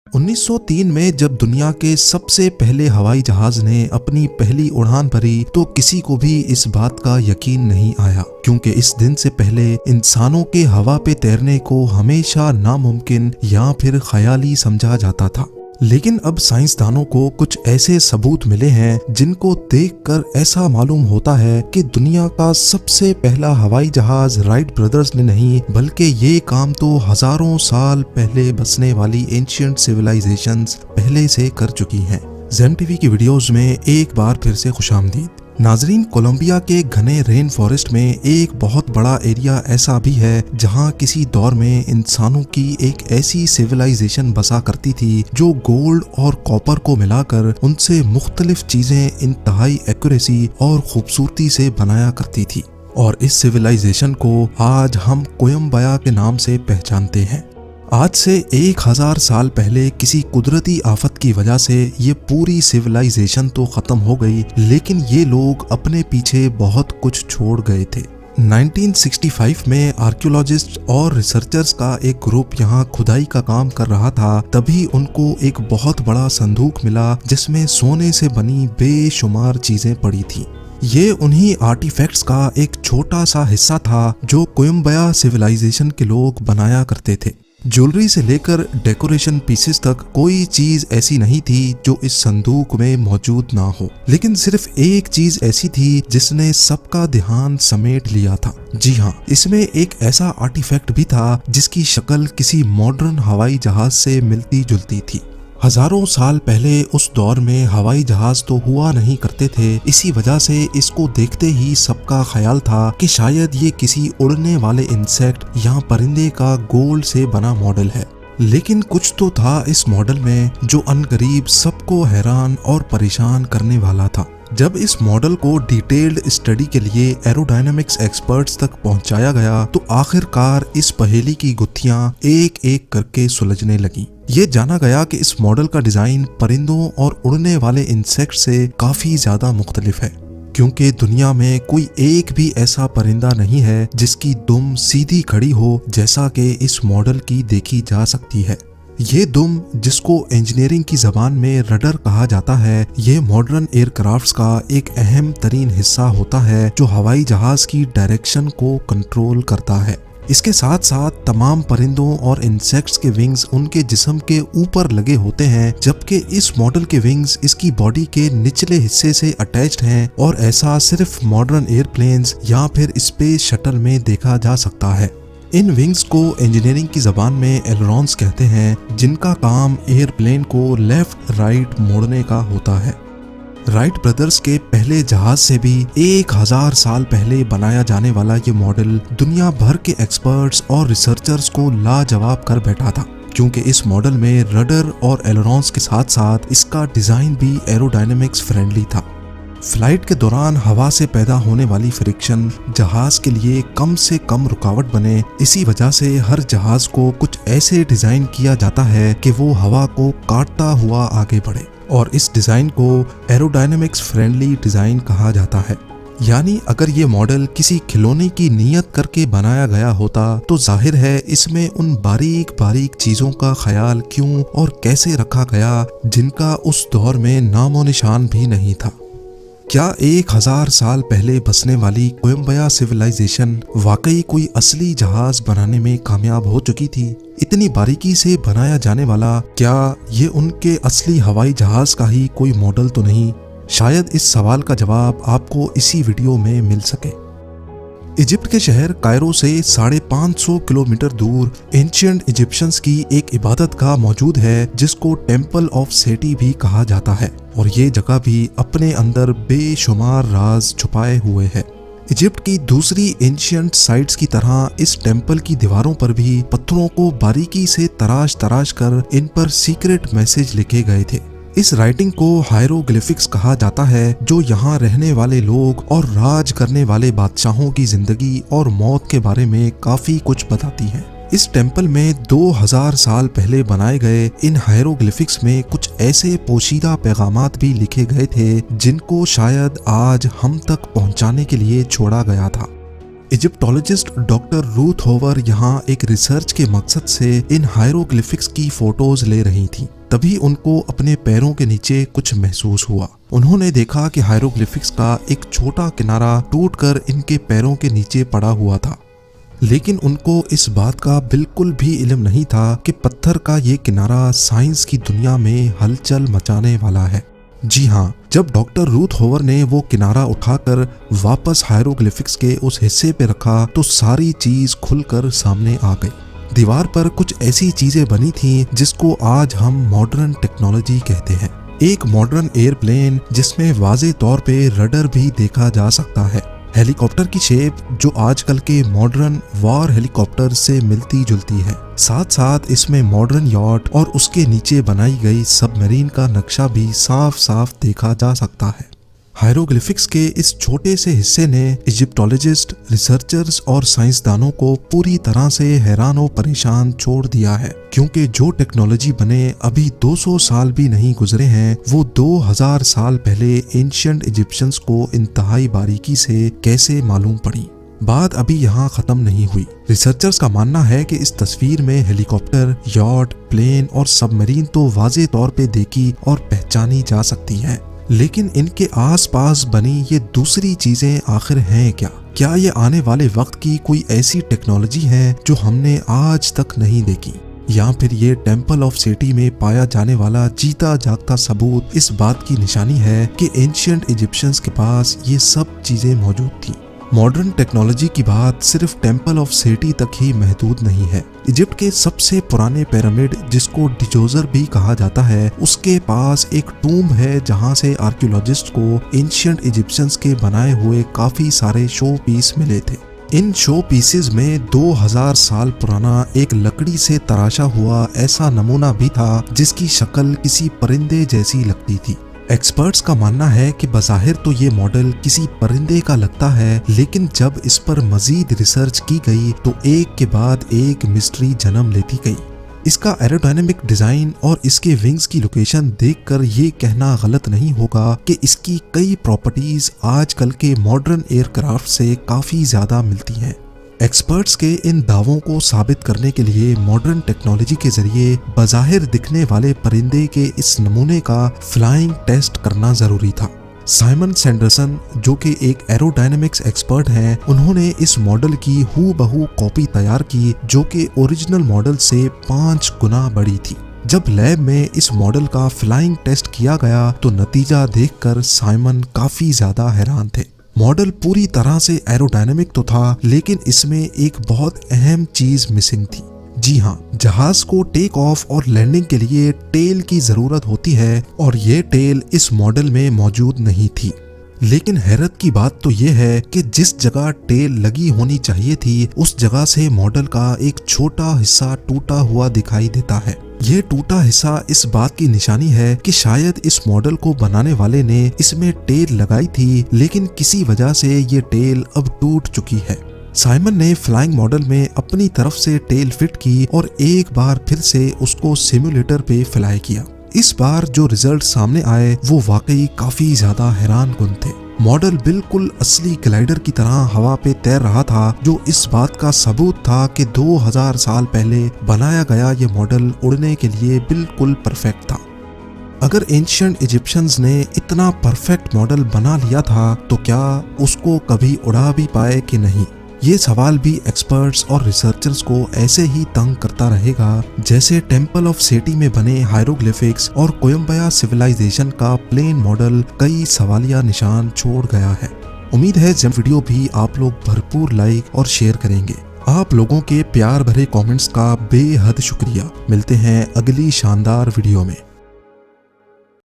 1903 में जब दुनिया के सबसे पहले हवाई जहाज ने अपनी पहली उड़ान भरी तो किसी को भी इस बात का यकीन नहीं आया, क्योंकि इस दिन से पहले इंसानों के हवा पे तैरने को हमेशा नामुमकिन या फिर ख्याली समझा जाता था। लेकिन अब साइंसदानों को कुछ ऐसे सबूत मिले हैं जिनको देखकर ऐसा मालूम होता है कि दुनिया का सबसे पहला हवाई जहाज राइट ब्रदर्स ने नहीं, बल्कि ये काम तो हजारों साल पहले बसने वाली एंशिएंट सिविलाइजेशंस पहले से कर चुकी हैं। ज़ेम टीवी की वीडियोस में एक बार फिर से खुशामदीद। नाजरीन, कोलंबिया के घने रेन फॉरेस्ट में एक बहुत बड़ा एरिया ऐसा भी है जहां किसी दौर में इंसानों की एक ऐसी सिविलाइजेशन बसा करती थी जो गोल्ड और कॉपर को मिलाकर उनसे मुख्तलिफ चीजें इंतहाई एक्यूरेसी और खूबसूरती से बनाया करती थी। और इस सिविलाइजेशन को आज हम कोयम्बया के नाम से पहचानते हैं। आज से 1000 साल पहले किसी कुदरती आफत की वजह से ये पूरी सिविलाइजेशन तो खत्म हो गई, लेकिन ये लोग अपने पीछे बहुत कुछ छोड़ गए थे। 1965 में आर्कियोलॉजिस्ट और रिसर्चर्स का एक ग्रुप यहाँ खुदाई का काम कर रहा था, तभी उनको एक बहुत बड़ा संदूक मिला जिसमें सोने से बनी बेशुमार चीजें पड़ी थी। ये उन्हीं आर्टिफैक्ट्स का एक छोटा सा हिस्सा था जो कोयम्बया सिविलाइजेशन के लोग बनाया करते थे। ज्वेलरी से लेकर डेकोरेशन पीसेस तक कोई चीज ऐसी नहीं थी जो इस संदूक में मौजूद ना हो, लेकिन सिर्फ एक चीज ऐसी थी जिसने सबका ध्यान समेट लिया था। जी हाँ, इसमें एक ऐसा आर्टिफैक्ट भी था जिसकी शक्ल किसी मॉडर्न हवाई जहाज से मिलती जुलती थी। हजारों साल पहले उस दौर में हवाई जहाज तो हुआ नहीं करते थे, इसी वजह से इसको देखते ही सबका ख्याल था कि शायद ये किसी उड़ने वाले इंसेक्ट या परिंदे का गोल्ड से बना मॉडल है। लेकिन कुछ तो था इस मॉडल में जो अनकरीब सबको हैरान और परेशान करने वाला था। जब इस मॉडल को डिटेल्ड स्टडी के लिए एरोडायनामिक्स एक्सपर्ट्स तक पहुंचाया गया तो आखिरकार इस पहेली की गुत्थियां एक एक करके सुलझने लगी। ये जाना गया कि इस मॉडल का डिजाइन परिंदों और उड़ने वाले इंसेक्ट से काफी ज्यादा मुख्तलिफ है, क्योंकि दुनिया में कोई एक भी ऐसा परिंदा नहीं है जिसकी दुम सीधी खड़ी हो जैसा कि इस मॉडल की देखी जा सकती है। ये दुम, जिसको इंजीनियरिंग की जबान में रडर कहा जाता है, ये मॉडर्न एयरक्राफ्ट्स का एक अहम तरीन हिस्सा होता है जो हवाई जहाज की डायरेक्शन को कंट्रोल करता है। इसके साथ साथ तमाम परिंदों और इंसेक्ट्स के विंग्स उनके जिस्म के ऊपर लगे होते हैं, जबकि इस मॉडल के विंग्स इसकी बॉडी के निचले हिस्से से अटैच्ड हैं और ऐसा सिर्फ मॉडर्न एयरप्लेन्स या फिर स्पेस शटल में देखा जा सकता है। इन विंग्स को इंजीनियरिंग की जबान में एलरॉन्स कहते हैं, जिनका काम एयरप्लेन को लेफ्ट राइट मोड़ने का होता है। राइट ब्रदर्स के पहले जहाज से भी 1000 साल पहले बनाया जाने वाला ये मॉडल दुनिया भर के एक्सपर्ट्स और रिसर्चर्स को लाजवाब कर बैठा था, क्योंकि इस मॉडल में रडर और एलरॉन्स के साथ साथ इसका डिजाइन भी एरोडायनेमिक्स फ्रेंडली था। फ्लाइट के दौरान हवा से पैदा होने वाली फ्रिक्शन जहाज के लिए कम से कम रुकावट बने, इसी वजह से हर जहाज को कुछ ऐसे डिजाइन किया जाता है कि वो हवा को काटता हुआ आगे बढ़े, और इस डिजाइन को एरोडायनेमिक्स फ्रेंडली डिजाइन कहा जाता है। यानी अगर ये मॉडल किसी खिलौने की नीयत करके बनाया गया होता तो जाहिर है इसमें उन बारीक बारीक चीजों का ख्याल क्यों और कैसे रखा गया जिनका उस दौर में नामो निशान भी नहीं था। क्या 1000 साल पहले बसने वाली कोयम्बया सिविलाइजेशन वाकई कोई असली जहाज बनाने में कामयाब हो चुकी थी? इतनी बारीकी से बनाया जाने वाला क्या ये उनके असली हवाई जहाज का ही कोई मॉडल तो नहीं? शायद इस सवाल का जवाब आपको इसी वीडियो में मिल सके। इजिप्ट के शहर कायरो से 550 किलोमीटर दूर एंशिएंट इजिप्शियंस की एक इबादत गाह मौजूद है जिसको टेम्पल ऑफ सेटी भी कहा जाता है, और ये जगह भी अपने अंदर बेशुमार राज छुपाए हुए है। इजिप्ट की दूसरी एंशिएंट साइट्स की तरह इस टेम्पल की दीवारों पर भी पत्थरों को बारीकी से तराश तराश कर इन पर सीक्रेट मैसेज लिखे गए थे। इस राइटिंग को हायरोग्लिफिक्स कहा जाता है, जो यहाँ रहने वाले लोग और राज करने वाले बादशाहों की जिंदगी और मौत के बारे में काफी कुछ बताती है। इस टेम्पल में 2000 साल पहले बनाए गए इन हायरोग्लिफिक्स में कुछ ऐसे पोशीदा पैगामात भी लिखे गए थे जिनको शायद आज हम तक पहुंचाने के लिए छोड़ा गया था। इजिप्टोलॉजिस्ट डॉक्टर रूथ होवर यहाँ एक रिसर्च के मकसद से इन हायरोग्लिफिक्स की फोटोज ले रही थी। तभी उनको अपने पैरों के नीचे कुछ महसूस हुआ। उन्होंने देखा कि हायरोग्लिफिक्स का एक छोटा किनारा टूटकर इनके पैरों के नीचे पड़ा हुआ था, लेकिन उनको इस बात का बिल्कुल भी इल्म नहीं था कि पत्थर का ये किनारा साइंस की दुनिया में हलचल मचाने वाला है। जी हाँ, जब डॉक्टर रूथ होवर ने वो किनारा उठाकर वापस हायरोग्लिफिक्स के उस हिस्से पे रखा तो सारी चीज खुलकर सामने आ गई। दीवार पर कुछ ऐसी चीजें बनी थीं जिसको आज हम मॉडर्न टेक्नोलॉजी कहते हैं। एक मॉडर्न एयरप्लेन जिसमें वाज़े तौर पे रडर भी देखा जा सकता है, हेलीकॉप्टर की शेप जो आजकल के मॉडर्न वॉर हेलीकॉप्टर से मिलती जुलती है, साथ साथ इसमें मॉडर्न यॉट और उसके नीचे बनाई गई सबमरीन का नक्शा भी साफ साफ देखा जा सकता है। हायरोग्लिफिक्स के इस छोटे से हिस्से ने इजिप्टोलॉजिस्ट, रिसर्चर्स और साइंसदानों को पूरी तरह से हैरान और परेशान छोड़ दिया है, क्योंकि जो टेक्नोलॉजी बने अभी 200 साल भी नहीं गुजरे हैं, वो 2000 साल पहले एंशिएंट इजिप्शियंस को इंतहाई बारीकी से कैसे मालूम पड़ी। बात अभी यहाँ खत्म नहीं हुई। रिसर्चर्स का मानना है कि इस तस्वीर में हेलीकॉप्टर, यॉट, प्लेन और सबमरीन तो वाज़े तौर पे देखी और पहचानी जा सकती हैं, लेकिन इनके आसपास बनी ये दूसरी चीजें आखिर हैं क्या? क्या ये आने वाले वक्त की कोई ऐसी टेक्नोलॉजी है जो हमने आज तक नहीं देखी, या फिर ये टेम्पल ऑफ सेटी में पाया जाने वाला जीता जागता सबूत इस बात की निशानी है कि एंशिएंट इजिप्शियंस के पास ये सब चीजें मौजूद थी। मॉडर्न टेक्नोलॉजी की बात सिर्फ टेम्पल ऑफ सेटी तक ही महदूद नहीं है। इजिप्ट के सबसे पुराने पिरामिड, जिसको डिजोजर भी कहा जाता है, उसके पास एक टूम्ब है जहां से आर्कियोलॉजिस्ट को एंशिएंट इजिप्शियंस के बनाए हुए काफी सारे शो पीस मिले थे। इन शो पीसेस में 2000 साल पुराना एक लकड़ी से तराशा हुआ ऐसा नमूना भी था जिसकी शक्ल किसी परिंदे जैसी लगती थी। एक्सपर्ट्स का मानना है कि बज़ाहिर तो ये मॉडल किसी परिंदे का लगता है, लेकिन जब इस पर मजीद रिसर्च की गई तो एक के बाद एक मिस्ट्री जन्म लेती गई। इसका एरोडायनेमिक डिजाइन और इसके विंग्स की लोकेशन देखकर ये कहना गलत नहीं होगा कि इसकी कई प्रॉपर्टीज आजकल के मॉडर्न एयरक्राफ्ट से काफी ज्यादा मिलती हैं। एक्सपर्ट्स के इन दावों को साबित करने के लिए मॉडर्न टेक्नोलॉजी के जरिए बज़ाहिर दिखने वाले परिंदे के इस नमूने का फ्लाइंग टेस्ट करना जरूरी था। साइमन सैंडरसन, जो कि एक एरोडायनेमिक्स एक्सपर्ट हैं, उन्होंने इस मॉडल की हूबहू कॉपी तैयार की जो कि ओरिजिनल मॉडल से 5 गुना बड़ी थी। जब लैब में इस मॉडल का फ्लाइंग टेस्ट किया गया तो नतीजा देखकर साइमन काफी ज्यादा हैरान थे। मॉडल पूरी तरह से एरोडायनेमिक तो था, लेकिन इसमें एक बहुत अहम चीज मिसिंग थी। जी हाँ, जहाज को टेक ऑफ और लैंडिंग के लिए टेल की जरूरत होती है और ये टेल इस मॉडल में मौजूद नहीं थी। लेकिन हैरत की बात तो ये है कि जिस जगह टेल लगी होनी चाहिए थी उस जगह से मॉडल का एक छोटा हिस्सा टूटा हुआ दिखाई देता है। ये टूटा हिस्सा इस बात की निशानी है कि शायद इस मॉडल को बनाने वाले ने इसमें टेल लगाई थी, लेकिन किसी वजह से ये टेल अब टूट चुकी है। साइमन ने फ्लाइंग मॉडल में अपनी तरफ से टेल फिट की और एक बार फिर से उसको सिमुलेटर पे फ्लाई किया। इस बार जो रिजल्ट सामने आए वो वाकई काफी ज्यादा हैरान कुन थे। मॉडल बिल्कुल असली ग्लाइडर की तरह हवा पे तैर रहा था, जो इस बात का सबूत था कि 2000 साल पहले बनाया गया ये मॉडल उड़ने के लिए बिल्कुल परफेक्ट था। अगर एंशिएंट इजिप्शियंस ने इतना परफेक्ट मॉडल बना लिया था तो क्या उसको कभी उड़ा भी पाए कि नहीं? ये सवाल भी एक्सपर्ट्स और रिसर्चर्स को ऐसे ही तंग करता रहेगा जैसे टेम्पल ऑफ सेटी में बने हायरोग्लिफिक्स और कोयम्बया सिविलाइजेशन का प्लेन मॉडल कई सवालिया निशान छोड़ गया है। उम्मीद है जब वीडियो भी आप लोग भरपूर लाइक और शेयर करेंगे। आप लोगों के प्यार भरे कमेंट्स का बेहद शुक्रिया। मिलते हैं अगली शानदार वीडियो में।